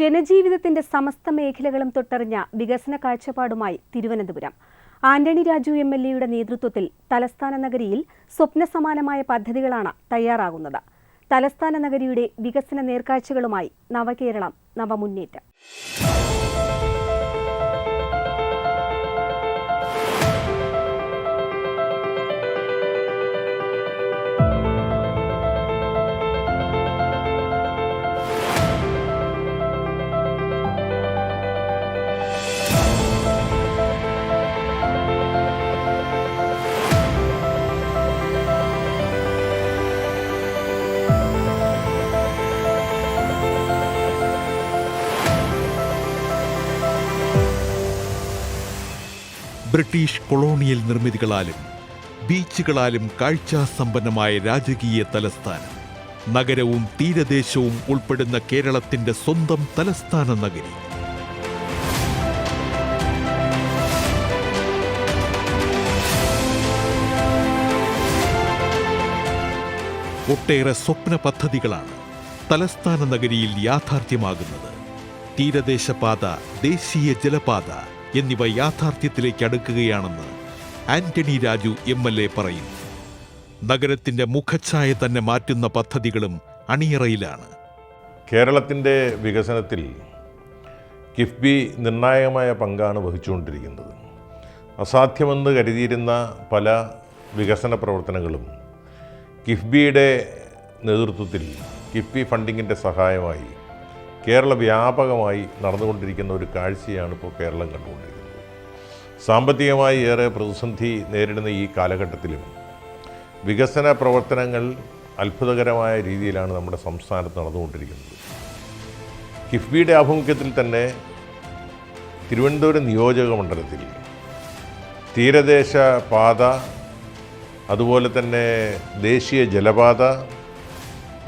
ജനജീവിതത്തിന്റെ സമസ്ത മേഖലകളും തൊട്ടറിഞ്ഞ വികസന കാഴ്ചപ്പാടുമായി തിരുവനന്തപുരം. ആന്റണി രാജു എംഎൽഎയുടെ നേതൃത്വത്തിൽ തലസ്ഥാന നഗരിയിൽ സ്വപ്നസമാനമായ പദ്ധതികളാണ് തയ്യാറാകുന്നത്. തലസ്ഥാന നഗരിയുടെ വികസന നേർക്കാഴ്ചകളുമായി നവകേരളം നവമുന്നേറ്റം. ബ്രിട്ടീഷ് കൊളോണിയൽ നിർമ്മിതികളാലും ബീച്ചുകളാലും കാഴ്ചാസമ്പന്നമായ രാജകീയ തലസ്ഥാനം, നഗരവും തീരദേശവും ഉൾപ്പെടുന്ന കേരളത്തിന്റെ സ്വന്തം തലസ്ഥാന നഗരി. ഒട്ടേറെ സ്വപ്ന പദ്ധതികളാണ് തലസ്ഥാന നഗരിയിൽ യാഥാർത്ഥ്യമാകുന്നത്. തീരദേശപാത, ദേശീയ ജലപാത എന്നിവ യാഥാർത്ഥ്യത്തിലേക്ക് അടുക്കുകയാണെന്ന് ആന്റണി രാജു എംഎൽഎ പറയുന്നു. നഗരത്തിന്റെ മുഖച്ഛായ തന്നെ മാറ്റുന്ന പദ്ധതികളും അണിയറയിലാണ്. കേരളത്തിൻ്റെ വികസനത്തിൽ കിഫ്ബി നിർണായകമായ പങ്കാണ് വഹിച്ചുകൊണ്ടിരിക്കുന്നത്. അസാധ്യമെന്ന് കരുതിയിരുന്ന പല വികസന പ്രവർത്തനങ്ങളും കിഫ്ബിയുടെ നേതൃത്വത്തിൽ കിഫ്ബി ഫണ്ടിങ്ങിൻ്റെ സഹായമായി കേരള വ്യാപകമായി നടന്നുകൊണ്ടിരിക്കുന്ന ഒരു കാഴ്ചയാണ് ഇപ്പോൾ കേരളം കണ്ടുകൊണ്ടിരിക്കുന്നത്. സാമ്പത്തികമായി ഏറെ പ്രതിസന്ധി നേരിടുന്ന ഈ കാലഘട്ടത്തിലും വികസന പ്രവർത്തനങ്ങൾ അത്ഭുതകരമായ രീതിയിലാണ് നമ്മുടെ സംസ്ഥാനത്ത് നടന്നുകൊണ്ടിരിക്കുന്നത്. കിഫ്ബിയുടെ ആഭിമുഖ്യത്തിൽ തന്നെ തിരുവനന്തപുരം നിയോജക മണ്ഡലത്തിൽ തീരദേശ പാത, അതുപോലെ തന്നെ ദേശീയ ജലപാത,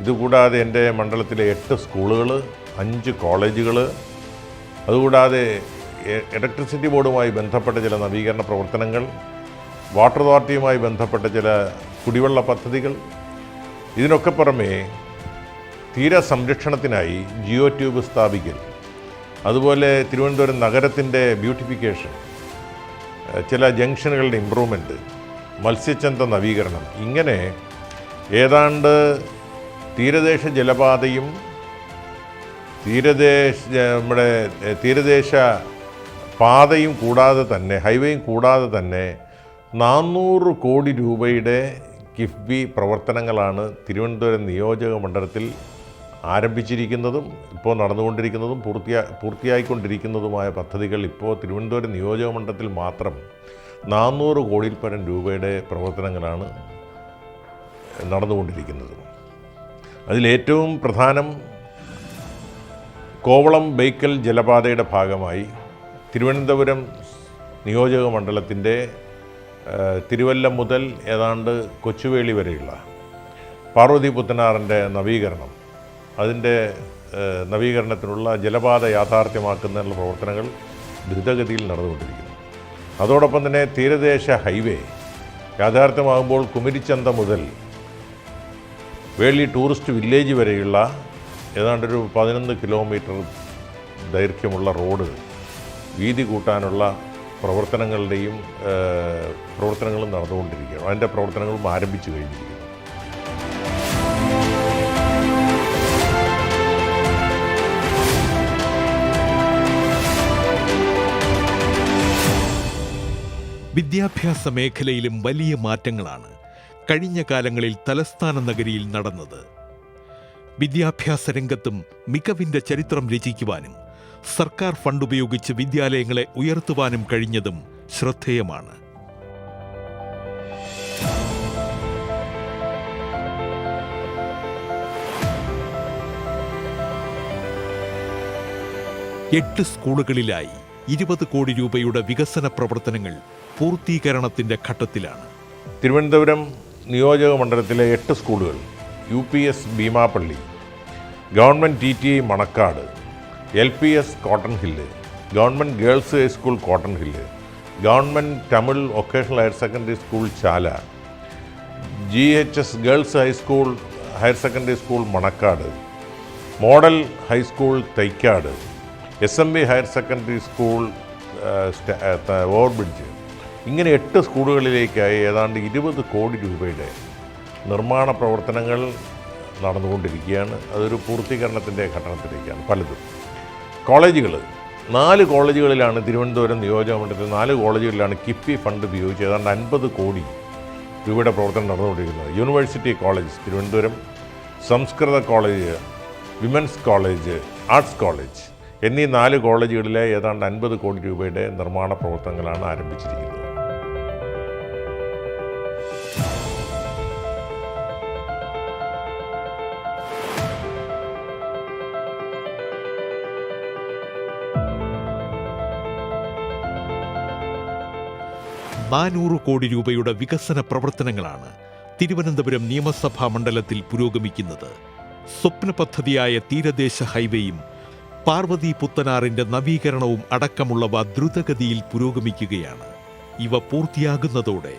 ഇതുകൂടാതെ എൻ്റെ മണ്ഡലത്തിലെ 8 സ്കൂളുകൾ, 5 കോളേജുകൾ, അതുകൂടാതെ ഇലക്ട്രിസിറ്റി ബോർഡുമായി ബന്ധപ്പെട്ട ചില നവീകരണ പ്രവർത്തനങ്ങൾ, വാട്ടർ അതോറിറ്റിയുമായി ബന്ധപ്പെട്ട ചില കുടിവെള്ള പദ്ധതികൾ, ഇതിനൊക്കെ പുറമേ തീരസംരക്ഷണത്തിനായി ജിയോ ട്യൂബ് സ്ഥാപിക്കൽ, അതുപോലെ തിരുവനന്തപുരം നഗരത്തിൻ്റെ ബ്യൂട്ടിഫിക്കേഷൻ, ചില ജംഗ്ഷനുകളുടെ ഇമ്പ്രൂവ്മെൻറ്റ്, മത്സ്യച്ചന്ത നവീകരണം, ഇങ്ങനെ ഏതാണ്ട് തീരദേശ ജലപാതയും നമ്മുടെ തീരദേശ പാതയും കൂടാതെ തന്നെ, ഹൈവേയും കൂടാതെ തന്നെ 400 കോടി രൂപയുടെ കിഫ്ബി പ്രവർത്തനങ്ങളാണ് തിരുവനന്തപുരം നിയോജക മണ്ഡലത്തിൽ ആരംഭിച്ചിരിക്കുന്നതും ഇപ്പോൾ നടന്നുകൊണ്ടിരിക്കുന്നതും പൂർത്തിയായിക്കൊണ്ടിരിക്കുന്നതുമായ പദ്ധതികൾ. ഇപ്പോൾ തിരുവനന്തപുരം നിയോജക മണ്ഡലത്തിൽ മാത്രം 400 കോടിയിൽ പരം രൂപയുടെ പ്രവർത്തനങ്ങളാണ് നടന്നുകൊണ്ടിരിക്കുന്നത്. അതിലേറ്റവും പ്രധാനം കോവളം ബേക്കൽ ജലപാതയുടെ ഭാഗമായി തിരുവനന്തപുരം നിയോജക മണ്ഡലത്തിൻ്റെ തിരുവല്ല മുതൽ ഏതാണ്ട് കൊച്ചുവേളി വരെയുള്ള പാർവതി പുത്തനാറിൻ്റെ നവീകരണം, അതിൻ്റെ നവീകരണത്തിനുള്ള ജലപാത യാഥാർത്ഥ്യമാക്കുന്നതിനുള്ള പ്രവർത്തനങ്ങൾ ദ്രുതഗതിയിൽ നടന്നുകൊണ്ടിരിക്കുന്നു. അതോടൊപ്പം തന്നെ തീരദേശ ഹൈവേ യാഥാർത്ഥ്യമാകുമ്പോൾ കുമരിച്ചന്ത മുതൽ വേളി ടൂറിസ്റ്റ് വില്ലേജ് വരെയുള്ള ഏതാണ്ടൊരു 11 കിലോമീറ്റർ ദൈർഘ്യമുള്ള റോഡ് വീതി കൂട്ടാനുള്ള പ്രവർത്തനങ്ങളും നടന്നുകൊണ്ടിരിക്കുകയാണ്. അതിൻ്റെ പ്രവർത്തനങ്ങളും ആരംഭിച്ചു കഴിഞ്ഞിരിക്കുന്നു. വിദ്യാഭ്യാസ മേഖലയിലും വലിയ മാറ്റങ്ങളാണ് കഴിഞ്ഞ കാലങ്ങളിൽ തലസ്ഥാന നഗരിയിൽ നടന്നത്. വിദ്യാഭ്യാസ രംഗത്തും മികവിന്റെ ചരിത്രം രചിക്കുവാനും സർക്കാർ ഫണ്ട് ഉപയോഗിച്ച് വിദ്യാലയങ്ങളെ ഉയർത്തുവാനും കഴിഞ്ഞതും ശ്രദ്ധേയമാണ്. എട്ട് സ്കൂളുകളിലായി 20 കോടി രൂപയുടെ വികസന പ്രവർത്തനങ്ങൾ പൂർത്തീകരണത്തിന്റെ ഘട്ടത്തിലാണ്. തിരുവനന്തപുരം നിയോജക മണ്ഡലത്തിലെ 8 സ്കൂളുകൾ, UPS Beemapally, government TTI Manacaud, LPS cotton hill, government girls high school cotton hill, government Tamil vocational higher secondary school Chala, GHS girls higher secondary school Manacaud, model high school Thycaud, SMB higher secondary school overbridge, ഇങ്ങനെ 8 സ്കൂളുകളിലേക്കായി ഏതാണ്ട് 20 കോടി രൂപയുടെ നിർമ്മാണ പ്രവർത്തനങ്ങൾ നടന്നുകൊണ്ടിരിക്കുകയാണ്. അതൊരു പൂർത്തീകരണത്തിൻ്റെ ഘട്ടത്തിലേക്കാണ് പലതും. കോളേജുകൾ 4 കോളേജുകളിലാണ് തിരുവനന്തപുരം നിയോജകമണ്ഡലത്തിൽ 4 കോളേജുകളിലാണ് കിഫ്ബി ഫണ്ട് ഉപയോഗിച്ച് ഏതാണ്ട് 50 കോടി രൂപയുടെ പ്രവർത്തനം നടന്നുകൊണ്ടിരിക്കുന്നത്. യൂണിവേഴ്സിറ്റി കോളേജ് തിരുവനന്തപുരം, സംസ്കൃത college, women's college, arts college എന്നീ 4 കോളേജുകളിലെ ഏതാണ്ട് 50 കോടി രൂപയുടെ നിർമ്മാണ പ്രവർത്തനങ്ങളാണ് ആരംഭിച്ചിരിക്കുന്നത്. $400 കോടി രൂപയുടെ വികസന പ്രവർത്തനങ്ങളാണ് തിരുവനന്തപുരം നിയമസഭാ മണ്ഡലത്തിൽ പുരോഗമിക്കുന്നത്. സ്വപ്ന പദ്ധതിയായ തീരദേശ ഹൈവേയും പാർവതി പുത്തനാറിന്റെ നവീകരണവും അടക്കമുള്ളവ ദ്രുതഗതിയിൽ പുരോഗമിക്കുകയാണ്. ഇവ പൂർത്തിയാകുന്നതോടെ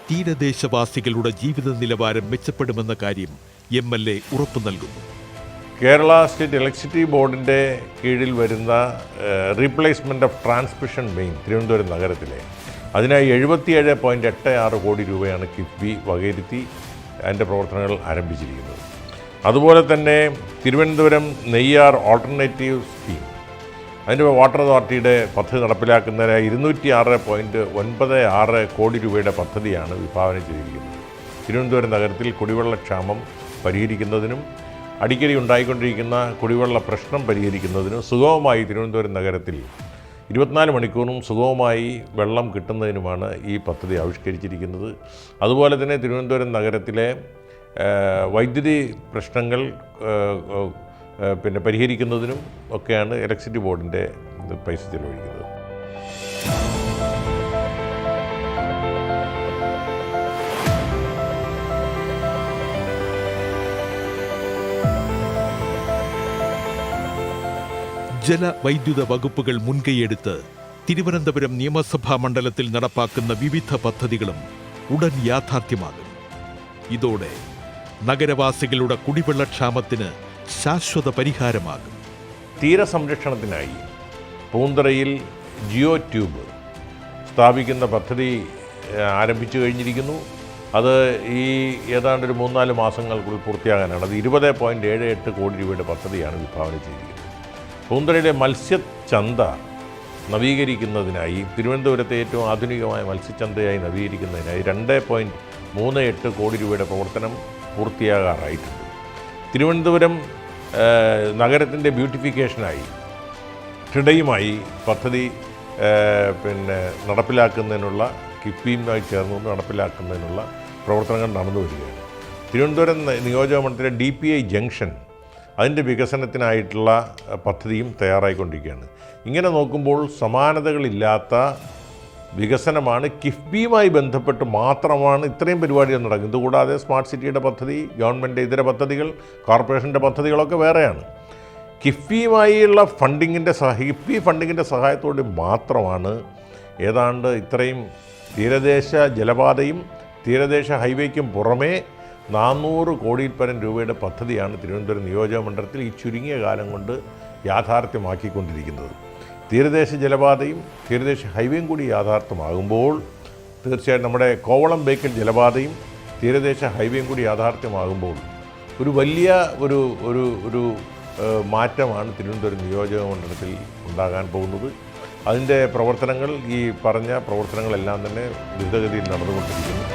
തീരദേശവാസികളുടെ ജീവിത നിലവാരം മെച്ചപ്പെടുമെന്ന കാര്യം MLA ഉറപ്പു നൽകുന്നു. കേരള സ്റ്റേറ്റ് ഇലക്ട്രിസിറ്റി ബോർഡിൻ്റെ കീഴിൽ വരുന്ന replacement of transmission main Thiruvananthapuram നഗരത്തിലെ അതിനായി 77.86 കോടി രൂപയാണ് കിഫ്ബി വകയിരുത്തി അതിൻ്റെ പ്രവർത്തനങ്ങൾ ആരംഭിച്ചിരിക്കുന്നത്. അതുപോലെ തന്നെ തിരുവനന്തപുരം നെയ്യാർ ഓൾട്ടർനേറ്റീവ് സ്കീം അതിൻ്റെ വാട്ടർ അതോറിറ്റിയുടെ പദ്ധതി നടപ്പിലാക്കുന്നതിനായി 206.96 കോടി രൂപയുടെ പദ്ധതിയാണ് വിഭാവനം ചെയ്തിരിക്കുന്നത്. തിരുവനന്തപുരം നഗരത്തിൽ കുടിവെള്ളക്ഷാമം പരിഹരിക്കുന്നതിനും അടിക്കടി ഉണ്ടായിക്കൊണ്ടിരിക്കുന്ന കുടിവെള്ള പ്രശ്നം പരിഹരിക്കുന്നതിനും സുഗമമായി തിരുവനന്തപുരം നഗരത്തിൽ 24 മണിക്കൂറും സുഗമമായി വെള്ളം കിട്ടുന്നതിനുമാണ് ഈ പദ്ധതി ആവിഷ്കരിച്ചിരിക്കുന്നത്. അതുപോലെ തന്നെ തിരുവനന്തപുരം നഗരത്തിലെ വൈദ്യുതി പ്രശ്നങ്ങൾ പരിഹരിക്കുന്നതിനും ഒക്കെയാണ് ഇലക്ട്രിസിറ്റി ബോർഡിൻ്റെ പൈസ ചെലവഴിക്കുന്നത്. ജലവൈദ്യുത വകുപ്പുകൾ മുൻകൈയെടുത്ത് തിരുവനന്തപുരം നിയമസഭാ മണ്ഡലത്തിൽ നടപ്പാക്കുന്ന വിവിധ പദ്ധതികളും ഉടൻ യാഥാർത്ഥ്യമാകും. ഇതോടെ നഗരവാസികളുടെ കുടിവെള്ളക്ഷാമത്തിന് ശാശ്വത പരിഹാരമാകും. തീരസംരക്ഷണത്തിനായി പൂന്തറയിൽ ജിയോ ട്യൂബ് സ്ഥാപിക്കുന്ന പദ്ധതി ആരംഭിച്ചു കഴിഞ്ഞിരിക്കുന്നു. അത് ഈ ഏതാണ്ട് ഒരു 3-4 മാസങ്ങൾക്കുള്ളിൽ പൂർത്തിയാകാനാണ്. അത് 20.78 കോടി രൂപയുടെ പദ്ധതിയാണ് വിഭാവനം ചെയ്തിരിക്കുന്നത്. പൂന്തറയിലെ മത്സ്യച്ചന്ത നവീകരിക്കുന്നതിനായി തിരുവനന്തപുരത്തെ ഏറ്റവും ആധുനികമായ മത്സ്യച്ചന്തയായി നവീകരിക്കുന്നതിനായി 2.38 കോടി രൂപയുടെ പ്രവർത്തനം പൂർത്തിയാകാറായിട്ടുണ്ട്. തിരുവനന്തപുരം നഗരത്തിൻ്റെ ബ്യൂട്ടിഫിക്കേഷനായി ഠിഡയുമായി പദ്ധതി നടപ്പിലാക്കുന്നതിനുള്ള കിഫ്ബിയുമായി ചേർന്നുകൊണ്ട് നടപ്പിലാക്കുന്നതിനുള്ള പ്രവർത്തനങ്ങൾ നടന്നു വരികയാണ്. തിരുവനന്തപുരം നിയോജകമണ്ഡലത്തിലെ DPI ജംഗ്ഷൻ അതിൻ്റെ വികസനത്തിനായിട്ടുള്ള പദ്ധതിയും തയ്യാറായിക്കൊണ്ടിരിക്കുകയാണ്. ഇങ്ങനെ നോക്കുമ്പോൾ സമാനതകളില്ലാത്ത വികസനമാണ്. കിഫ്ബിയുമായി ബന്ധപ്പെട്ട് മാത്രമാണ് ഇത്രയും പരിപാടികൾ നടക്കുന്നത്. ഇതുകൂടാതെ സ്മാർട്ട് സിറ്റിയുടെ പദ്ധതി, ഗവൺമെൻറ് ഇതര പദ്ധതികൾ, കോർപ്പറേഷൻ്റെ പദ്ധതികളൊക്കെ വേറെയാണ്. കിഫ്ബിയുമായുള്ള കിഫ്ബി ഫണ്ടിങ്ങിൻ്റെ സഹായത്തോടെ മാത്രമാണ് ഏതാണ്ട് ഇത്രയും തീരദേശ ജലപാതയും തീരദേശ ഹൈവേക്കും പുറമേ 400 കോടിയിൽ പരം രൂപയുടെ പദ്ധതിയാണ് തിരുവനന്തപുരം നിയോജകമണ്ഡലത്തിൽ ഈ ചുരുങ്ങിയ കാലം കൊണ്ട് യാഥാർത്ഥ്യമാക്കിക്കൊണ്ടിരിക്കുന്നത്. തീരദേശ ജലപാതയും തീരദേശ ഹൈവേയും കൂടി യാഥാർത്ഥ്യമാകുമ്പോൾ തീർച്ചയായും നമ്മുടെ കോവളം ബേക്കൽ ജലപാതയും തീരദേശ ഹൈവേയും കൂടി യാഥാർത്ഥ്യമാകുമ്പോൾ ഒരു വലിയ ഒരു മാറ്റമാണ് തിരുവനന്തപുരം നിയോജകമണ്ഡലത്തിൽ ഉണ്ടാകാൻ പോകുന്നത്. അതിൻ്റെ പ്രവർത്തനങ്ങൾ ഈ പറഞ്ഞ പ്രവർത്തനങ്ങളെല്ലാം തന്നെ ദ്രുതഗതിയിൽ നടന്നുകൊണ്ടിരിക്കുന്നു.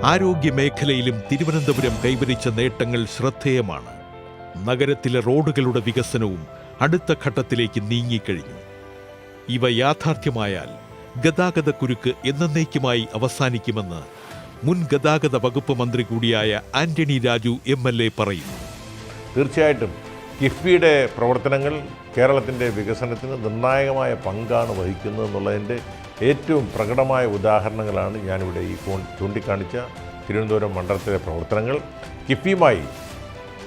ആരോഗ്യമേഖലയിലും തിരുവനന്തപുരം കൈവരിച്ച നേട്ടങ്ങൾ ശ്രദ്ധേയമാണ്. നഗരത്തിലെ റോഡുകളുടെ വികസനവും അടുത്ത ഘട്ടത്തിലേക്ക് നീങ്ങിക്കഴിഞ്ഞു. ഇവ യാഥാർത്ഥ്യമായാൽ ഗതാഗതക്കുരുക്ക് എന്നേക്കുമായി അവസാനിക്കുമെന്ന് മുൻ ഗതാഗത വകുപ്പ് മന്ത്രി കൂടിയായ ആന്റണി രാജു MLA പറയുന്നു. തീർച്ചയായിട്ടും കിഫ്ബിയുടെ പ്രവർത്തനങ്ങൾ കേരളത്തിൻ്റെ വികസനത്തിന് നിർണായകമായ പങ്കാണ് വഹിക്കുന്നതെന്നുള്ളതിൻ്റെ ഏറ്റവും പ്രകടമായ ഉദാഹരണങ്ങളാണ് ഞാനിവിടെ ഈ ചൂണ്ടിക്കാണിച്ച തിരുവനന്തപുരം മണ്ഡലത്തിലെ പ്രവർത്തനങ്ങൾ. കിഫ്ബിയുമായി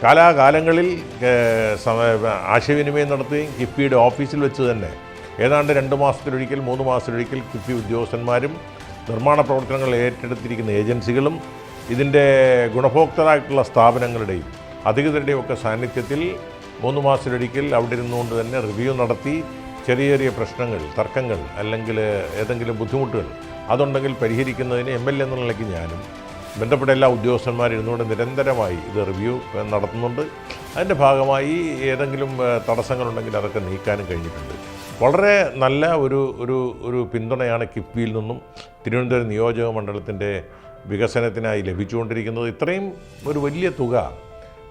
കാലാകാലങ്ങളിൽ ആശയവിനിമയം നടത്തുകയും കിഫ്ബിയുടെ ഓഫീസിൽ വെച്ച് തന്നെ ഏതാണ്ട് 2 മാസത്തിലൊരിക്കൽ 3 മാസത്തിലൊരിക്കൽ കിഫ്ബി ഉദ്യോഗസ്ഥന്മാരും നിർമ്മാണ പ്രവർത്തനങ്ങൾ ഏറ്റെടുത്തിരിക്കുന്ന ഏജൻസികളും ഇതിൻ്റെ ഗുണഭോക്താക്കളായിട്ടുള്ള സ്ഥാപനങ്ങളുടെയും അധികൃതരുടെയും ഒക്കെ സാന്നിധ്യത്തിൽ 3 മാസത്തിലൊരിക്കൽ അവിടെ ഇരുന്നുകൊണ്ട് തന്നെ റിവ്യൂ നടത്തി ചെറിയ ചെറിയ പ്രശ്നങ്ങൾ, തർക്കങ്ങൾ അല്ലെങ്കിൽ ഏതെങ്കിലും ബുദ്ധിമുട്ടുകൾ അതുണ്ടെങ്കിൽ പരിഹരിക്കുന്നതിന് MLA എന്ന നിലയ്ക്ക് ഞാനും ബന്ധപ്പെട്ട എല്ലാ ഉദ്യോഗസ്ഥന്മാരിരുന്നുകൊണ്ട് നിരന്തരമായി ഇത് റിവ്യൂ നടത്തുന്നുണ്ട്. അതിൻ്റെ ഭാഗമായി ഏതെങ്കിലും തടസ്സങ്ങളുണ്ടെങ്കിൽ അതൊക്കെ നീക്കാനും കഴിഞ്ഞിട്ടുണ്ട്. വളരെ നല്ല ഒരു പിന്തുണയാണ് കിഫ്ബിയിൽ നിന്നും തിരുവനന്തപുരം നിയോജക മണ്ഡലത്തിൻ്റെ വികസനത്തിനായി ലഭിച്ചുകൊണ്ടിരിക്കുന്നത്. ഇത്രയും ഒരു വലിയ തുക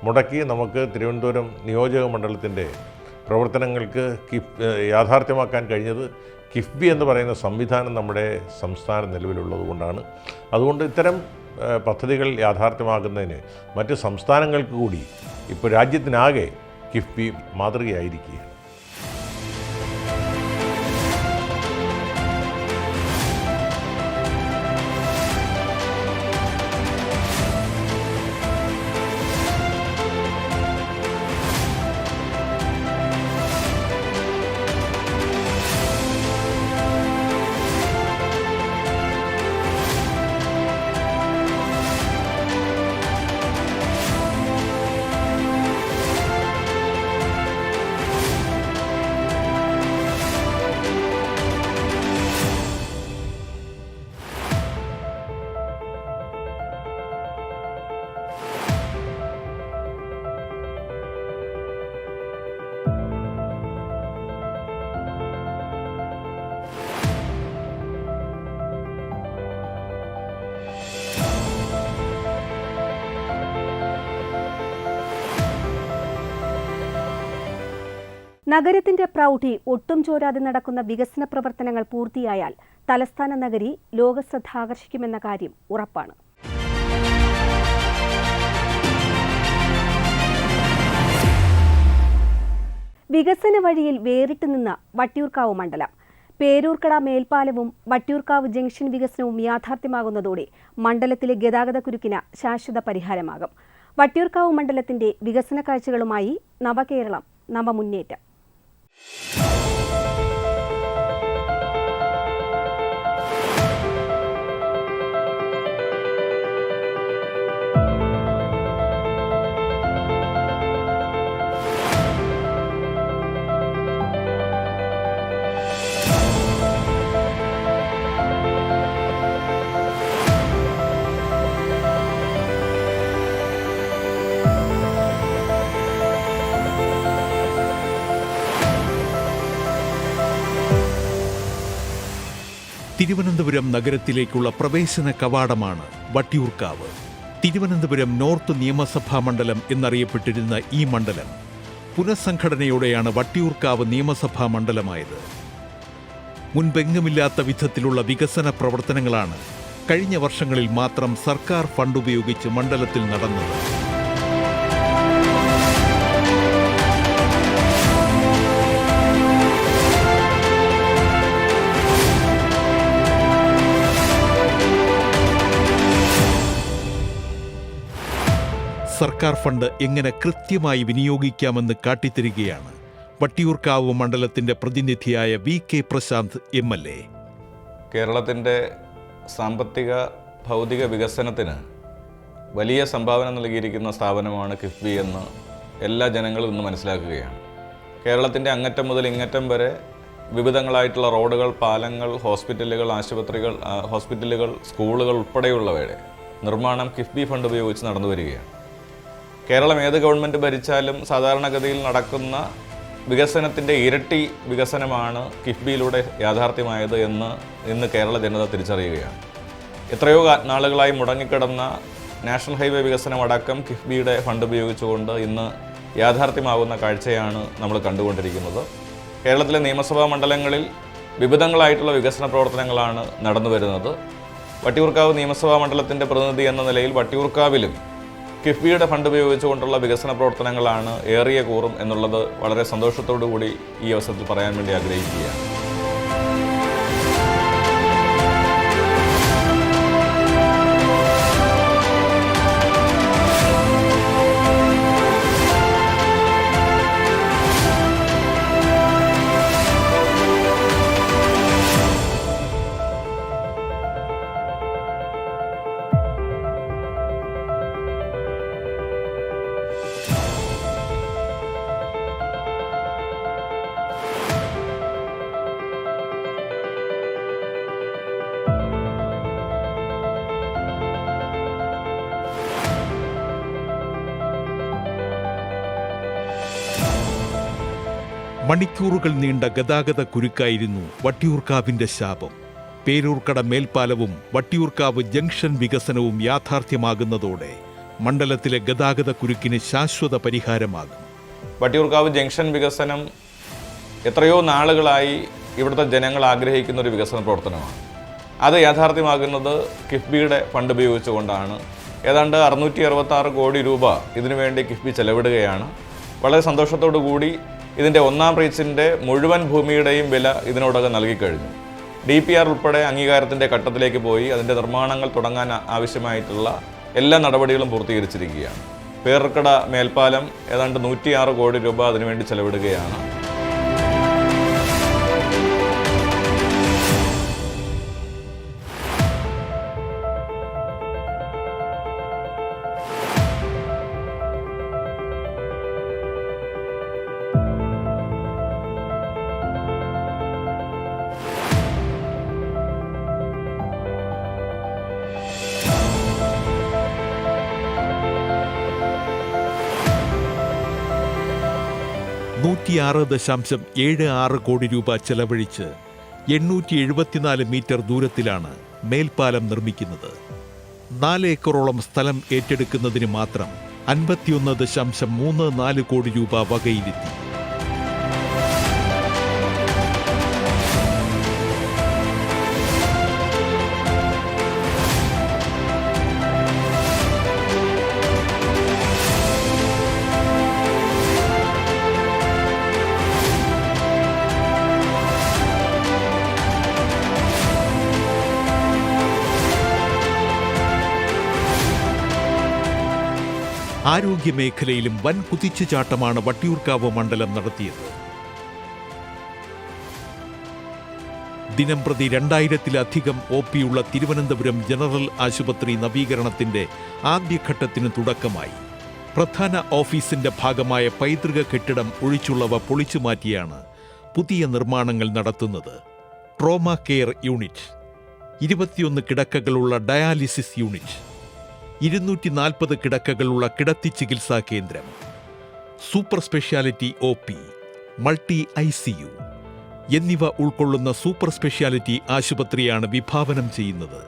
മുടക്കി നമുക്ക് തിരുവനന്തപുരം നിയോജക മണ്ഡലത്തിൻ്റെ പ്രവർത്തനങ്ങൾക്ക് യാഥാർത്ഥ്യമാക്കാൻ കഴിഞ്ഞത് കിഫ്ബി എന്ന് പറയുന്ന സംവിധാനം നമ്മുടെ സംസ്ഥാനം നിലവിലുള്ളത് കൊണ്ടാണ്. അതുകൊണ്ട് ഇത്തരം പദ്ധതികൾ യാഥാർത്ഥ്യമാക്കുന്നതിന് മറ്റ് സംസ്ഥാനങ്ങൾക്ക് കൂടി ഇപ്പോൾ രാജ്യത്തിനാകെ കിഫ്ബി മാതൃകയായിരിക്കുകയാണ്. നഗരത്തിന്റെ പ്രൗഢി ഒട്ടും ചോരാതെ നടക്കുന്ന വികസന പ്രവർത്തനങ്ങൾ പൂർത്തിയായാൽ തലസ്ഥാന നഗരി ലോകശ്രദ്ധ ആകർഷിക്കുമെന്ന കാര്യം ഉറപ്പാണ്. വികസന വഴിയിൽ വേറിട്ട് നിന്ന വട്ടിയൂർക്കാവ് മണ്ഡലം. പേരൂർക്കട മേൽപ്പാലവും വട്ടിയൂർക്കാവ് ജംഗ്ഷൻ വികസനവും യാഥാർത്ഥ്യമാകുന്നതോടെ മണ്ഡലത്തിലെ ഗതാഗതക്കുരുക്കിന് ശാശ്വത പരിഹാരമാകും. വട്ടിയൂർക്കാവ് മണ്ഡലത്തിന്റെ വികസന കാഴ്ചകളുമായി നവകേരളം നവമുന്നേറ്റം. തിരുവനന്തപുരം നഗരത്തിലേക്കുള്ള പ്രവേശന കവാടമാണ് വട്ടിയൂർക്കാവ്. തിരുവനന്തപുരം നോർത്ത് നിയമസഭാ മണ്ഡലം എന്നറിയപ്പെട്ടിരുന്ന ഈ മണ്ഡലം പുനഃസംഘടനയോടെയാണ് വട്ടിയൂർക്കാവ് നിയമസഭാ മണ്ഡലമായത്. മുൻപെങ്ങുമില്ലാത്ത വിധത്തിലുള്ള വികസന പ്രവർത്തനങ്ങളാണ് കഴിഞ്ഞ വർഷങ്ങളിൽ മാത്രം സർക്കാർ ഫണ്ട് ഉപയോഗിച്ച് മണ്ഡലത്തിൽ നടന്നത്. സർക്കാർ ഫണ്ട് എങ്ങനെ കൃത്യമായി വിനിയോഗിക്കാമെന്ന് കാട്ടിത്തരികയാണ് വട്ടിയൂർക്കാവ് മണ്ഡലത്തിന്റെ പ്രതിനിധിയായ VK പ്രശാന്ത് MLA. കേരളത്തിൻ്റെ സാമ്പത്തിക ഭൗതിക വികസനത്തിന് വലിയ സംഭാവന നൽകിയിരിക്കുന്ന സ്ഥാപനമാണ് കിഫ്ബി എന്ന് എല്ലാ ജനങ്ങളും ഇന്ന് മനസ്സിലാക്കുകയാണ്. കേരളത്തിൻ്റെ അങ്ങറ്റം മുതൽ ഇങ്ങറ്റം വരെ വിവിധങ്ങളായിട്ടുള്ള റോഡുകൾ, പാലങ്ങൾ, ഹോസ്പിറ്റലുകൾ, സ്കൂളുകൾ ഉൾപ്പെടെയുള്ളവയുടെ നിർമ്മാണം കിഫ്ബി ഫണ്ട് ഉപയോഗിച്ച് നടന്നു വരികയാണ്. കേരളം ഏത് ഗവൺമെൻറ് ഭരിച്ചാലും സാധാരണഗതിയിൽ നടക്കുന്ന വികസനത്തിൻ്റെ ഇരട്ടി വികസനമാണ് കിഫ്ബിയിലൂടെ യാഥാർത്ഥ്യമായത് എന്ന് ഇന്ന് കേരള ജനത തിരിച്ചറിയുകയാണ്. എത്രയോ നാളുകളായി മുടങ്ങിക്കിടന്ന നാഷണൽ ഹൈവേ വികസനമടക്കം കിഫ്ബിയുടെ ഫണ്ട് ഉപയോഗിച്ചുകൊണ്ട് ഇന്ന് യാഥാർത്ഥ്യമാകുന്ന കാഴ്ചയാണ് നമ്മൾ കണ്ടുകൊണ്ടിരിക്കുന്നത്. കേരളത്തിലെ നിയമസഭാ മണ്ഡലങ്ങളിൽ വിവിധങ്ങളായിട്ടുള്ള വികസന പ്രവർത്തനങ്ങളാണ് നടന്നു വരുന്നത്. വട്ടിയൂർക്കാവ് നിയമസഭാ മണ്ഡലത്തിൻ്റെ പ്രതിനിധി എന്ന നിലയിൽ വട്ടിയൂർക്കാവിലും കിഫ്ബിയുടെ ഫണ്ട് ഉപയോഗിച്ചുകൊണ്ടുള്ള വികസന പ്രവർത്തനങ്ങളാണ് ഏറിയ കൂറും എന്നുള്ളത് വളരെ സന്തോഷത്തോടു കൂടി ഈ അവസരത്തിൽ പറയാൻ വേണ്ടി ആഗ്രഹിക്കുകയാണ്. മണിക്കൂറുകൾ നീണ്ട ഗതാഗത കുരുക്കായിരുന്നു വട്ടിയൂർക്കാവിന്റെ ശാപം. പേരൂർക്കട മേൽപ്പാലവും വട്ടിയൂർക്കാവ് ജംഗ്ഷൻ വികസനവും യാഥാർത്ഥ്യമാകുന്നതോടെ മണ്ഡലത്തിലെ ഗതാഗത കുരുക്കിന് ശാശ്വത പരിഹാരമാകും. വട്ടിയൂർക്കാവ് ജംഗ്ഷൻ വികസനം എത്രയോ നാളുകളായി ഇവിടുത്തെ ജനങ്ങൾ ആഗ്രഹിക്കുന്ന ഒരു വികസന പ്രവർത്തനമാണ്. അത് യാഥാർത്ഥ്യമാകുന്നത് കിഫ്ബിയുടെ ഫണ്ട് ഉപയോഗിച്ചുകൊണ്ടാണ്. ഏതാണ്ട് 666 കോടി രൂപ ഇതിനുവേണ്ടി കിഫ്ബി ചെലവിടുകയാണ്. വളരെ സന്തോഷത്തോടു കൂടി ഇതിൻ്റെ ഒന്നാം റീച്ചിൻ്റെ മുഴുവൻ ഭൂമിയുടെയും വില ഇതിനോടകം നൽകിക്കഴിഞ്ഞു. DPR ഉൾപ്പെടെ അംഗീകാരത്തിൻ്റെ ഘട്ടത്തിലേക്ക് പോയി അതിൻ്റെ നിർമ്മാണങ്ങൾ തുടങ്ങാൻ ആവശ്യമായിട്ടുള്ള എല്ലാ നടപടികളും പൂർത്തീകരിച്ചിരിക്കുകയാണ്. പേരൂർക്കട മേൽപ്പാലം ഏതാണ്ട് 106 കോടി രൂപ അതിനുവേണ്ടി ചെലവിടുകയാണ്. $106.76 കോടി രൂപ ചെലവഴിച്ച് 874 മീറ്റർ ദൂരത്തിലാണ് മേൽപ്പാലം നിർമ്മിക്കുന്നത്. 4 ഏക്കറോളം സ്ഥലം ഏറ്റെടുക്കുന്നതിന് മാത്രം 51.34 കോടി രൂപ വകയിരുത്തി. ആരോഗ്യമേഖലയിലും വൻ കുതിച്ചുചാട്ടമാണ് വട്ടിയൂർക്കാവ് മണ്ഡലം നടത്തിയത്. ദിനംപ്രതി 2000-ലധികം OP-യുള്ള തിരുവനന്തപുരം ജനറൽ ആശുപത്രി നവീകരണത്തിന്റെ ആദ്യഘട്ടത്തിന് തുടക്കമായി. പ്രധാന ഓഫീസിന്റെ ഭാഗമായ പൈതൃക കെട്ടിടം ഒഴിച്ചുള്ളവ പൊളിച്ചുമാറ്റിയാണ് പുതിയ നിർമ്മാണങ്ങൾ നടത്തുന്നത്. ട്രോമ കെയർ യൂണിറ്റ്, 21 കിടക്കകളുള്ള ഡയാലിസിസ് യൂണിറ്റ്, 240 കിടക്കകളുള്ള കിടത്തി ചികിത്സാ കേന്ദ്രം, super speciality OP, multi ICU എന്നിവ ഉൾക്കൊള്ളുന്ന സൂപ്പർ സ്പെഷ്യാലിറ്റി ആശുപത്രിയാണ് വിഭാവനം ചെയ്യുന്നത്.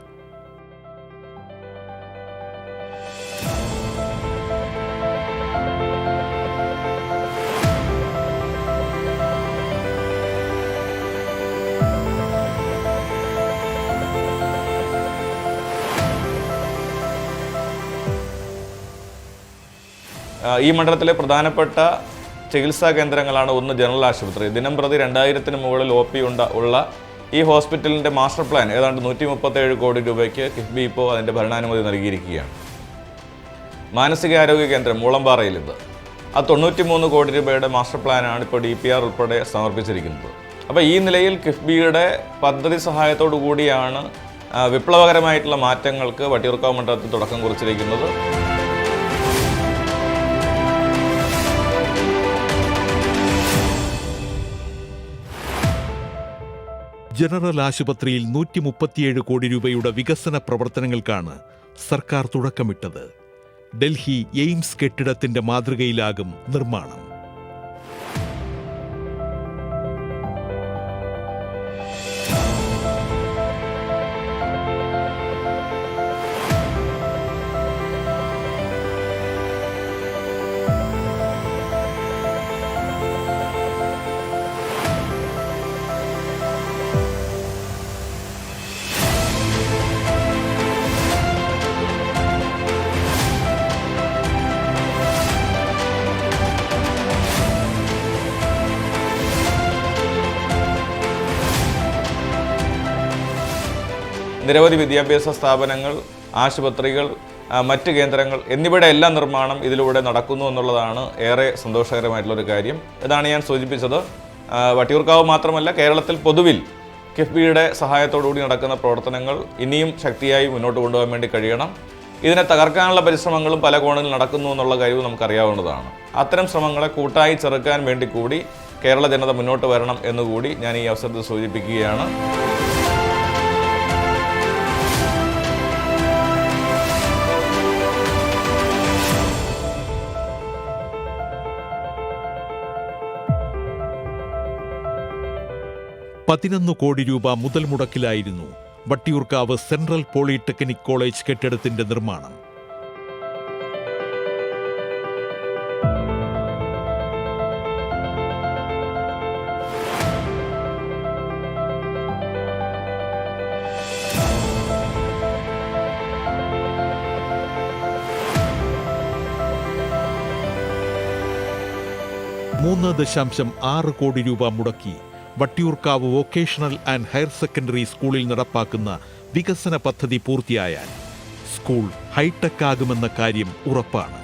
ഈ മണ്ഡലത്തിലെ പ്രധാനപ്പെട്ട ചികിത്സാ കേന്ദ്രങ്ങളാണ്. ഒന്ന് ജനറൽ ആശുപത്രി. ദിനംപ്രതി 2000-ന് മുകളിൽ OP ഉള്ള ഈ ഹോസ്പിറ്റലിൻ്റെ മാസ്റ്റർ പ്ലാൻ ഏതാണ്ട് 137 കോടി രൂപയ്ക്ക് കിഫ്ബി ഇപ്പോൾ അതിൻ്റെ ഭരണാനുമതി നൽകിയിരിക്കുകയാണ്. മാനസികാരോഗ്യ കേന്ദ്രം മൂളമ്പാറയിൽ ഇത് 93 കോടി രൂപയുടെ മാസ്റ്റർ പ്ലാനാണ് ഇപ്പോൾ DPR ഉൾപ്പെടെ സമർപ്പിച്ചിരിക്കുന്നത്. അപ്പോൾ ഈ നിലയിൽ കിഫ്ബിയുടെ പദ്ധതി സഹായത്തോടു കൂടിയാണ് വിപ്ലവകരമായിട്ടുള്ള മാറ്റങ്ങൾക്ക് വട്ടിയൂർക്കാവ് മണ്ഡലത്തിൽ തുടക്കം കുറിച്ചിരിക്കുന്നത്. ജനറൽ ആശുപത്രിയിൽ 137 കോടി രൂപയുടെ വികസന പ്രവർത്തനങ്ങൾക്കാണ് സർക്കാർ തുടക്കമിട്ടത്. ഡൽഹി എയിംസ് കെട്ടിടത്തിന്റെ മാതൃകയിലാകും നിർമ്മാണം. നിരവധി വിദ്യാഭ്യാസ സ്ഥാപനങ്ങൾ, ആശുപത്രികൾ, മറ്റ് കേന്ദ്രങ്ങൾ എന്നിവയുടെ എല്ലാം നിർമ്മാണം ഇതിലൂടെ നടക്കുന്നു എന്നുള്ളതാണ് ഏറെ സന്തോഷകരമായിട്ടുള്ളൊരു കാര്യം. ഇതാണ് ഞാൻ സൂചിപ്പിച്ചത്. വട്ടിയൂർക്കാവ് മാത്രമല്ല, കേരളത്തിൽ പൊതുവിൽ കിഫ്ബിയുടെ സഹായത്തോടുകൂടി നടക്കുന്ന പ്രവർത്തനങ്ങൾ ഇനിയും ശക്തിയായി മുന്നോട്ട് കൊണ്ടുപോകാൻ വേണ്ടി കഴിയണം. ഇതിനെ തകർക്കാനുള്ള പരിശ്രമങ്ങളും പല കോണുകളിൽ നടക്കുന്നു എന്നുള്ള കാര്യവും നമുക്കറിയാവുന്നതാണ്. അത്തരം ശ്രമങ്ങളെ കൂട്ടായി ചെറുക്കാൻ വേണ്ടി കൂടി കേരള ജനത മുന്നോട്ട് വരണം എന്നുകൂടി ഞാൻ ഈ അവസരത്തിൽ സൂചിപ്പിക്കുകയാണ്. ₹11 കോടി മുതൽ മുടക്കിലായിരുന്നു വട്ടിയൂർക്കാവ് സെൻട്രൽ പോളിടെക്നിക് കോളേജ് കെട്ടിടത്തിന്റെ നിർമ്മാണം. ₹3.6 കോടി മുടക്കി Vattiyoorkavu vocational and higher secondary സ്കൂളിൽ നടപ്പാക്കുന്ന വികസന പദ്ധതി പൂർത്തിയായാൽ സ്കൂൾ ഹൈടെക് ആകുമെന്ന കാര്യം ഉറപ്പാണ്.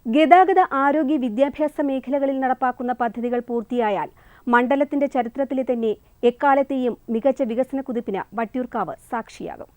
ഗതാഗത, ആരോഗ്യ, വിദ്യാഭ്യാസ മേഖലകളിൽ നടപ്പാക്കുന്ന പദ്ധതികൾ പൂർത്തിയായാൽ മണ്ഡലത്തിന്റെ ചരിത്രത്തിലെ തന്നെ എക്കാലത്തെയും മികച്ച വികസന കുതിപ്പിന് വട്ടിയൂർക്കാവ് സാക്ഷിയാകും.